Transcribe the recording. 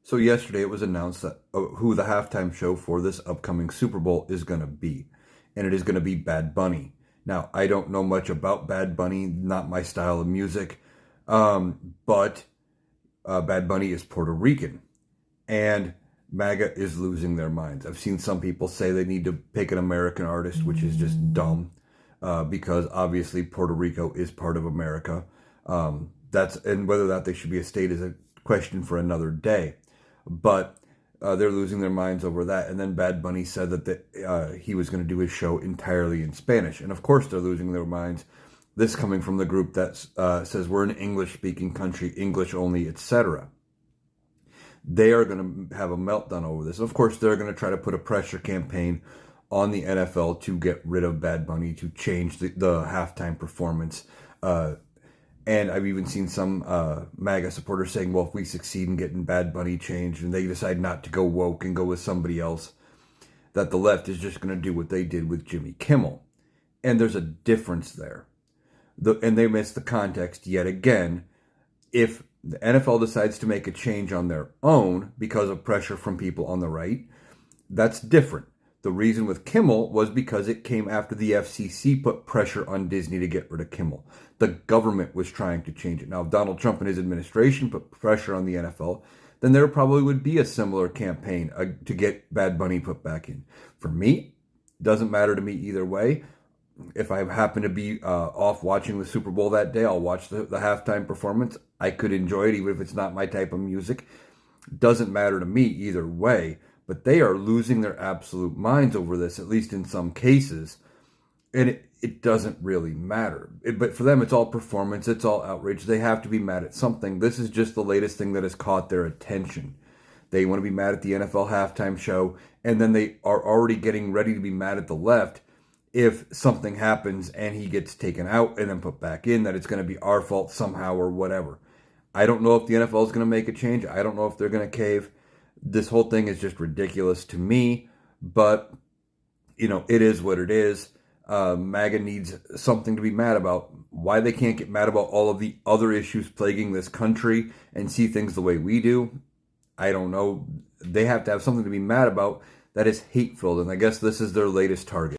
So yesterday it was announced that who the halftime show for this upcoming Super Bowl is going to be. And it is going to be Bad Bunny. Now, I don't know much about Bad Bunny, not my style of music. But Bad Bunny is Puerto Rican. And MAGA is losing their minds. I've seen some people say they need to pick an American artist, which is just dumb. Because obviously Puerto Rico is part of America. And whether that they should be a state is a question for another day. But they're losing their minds over that. And then Bad Bunny said that he was going to do his show entirely in Spanish. And of course they're losing their minds. This coming from the group that says we're an English-speaking country, English only, etc. They are going to have a meltdown over this. Of course, they're going to try to put a pressure campaign on the NFL to get rid of Bad Bunny, to change the halftime performance. And I've even seen some MAGA supporters saying, well, if we succeed in getting Bad Bunny changed and they decide not to go woke and go with somebody else, that the left is just going to do what they did with Jimmy Kimmel. And there's a difference there. And they miss the context yet again. If the NFL decides to make a change on their own because of pressure from people on the right, that's different. The reason with Kimmel was because it came after the FCC put pressure on Disney to get rid of Kimmel. The government was trying to change it. Now, if Donald Trump and his administration put pressure on the NFL, then there probably would be a similar campaign to get Bad Bunny put back in. For me, it doesn't matter to me either way. If I happen to be off watching the Super Bowl that day, I'll watch the halftime performance. I could enjoy it even if it's not my type of music. Doesn't matter to me either way. But they are losing their absolute minds over this, at least in some cases. And it doesn't really matter. But for them, it's all performance. It's all outrage. They have to be mad at something. This is just the latest thing that has caught their attention. They want to be mad at the NFL halftime show. And then they are already getting ready to be mad at the left if something happens and he gets taken out and then put back in, that it's going to be our fault somehow or whatever. I don't know if the NFL is going to make a change. I don't know if they're going to cave. This whole thing is just ridiculous to me, but, it is what it is. MAGA needs something to be mad about. Why they can't get mad about all of the other issues plaguing this country and see things the way we do, I don't know. They have to have something to be mad about that is hate-filled, and I guess this is their latest target.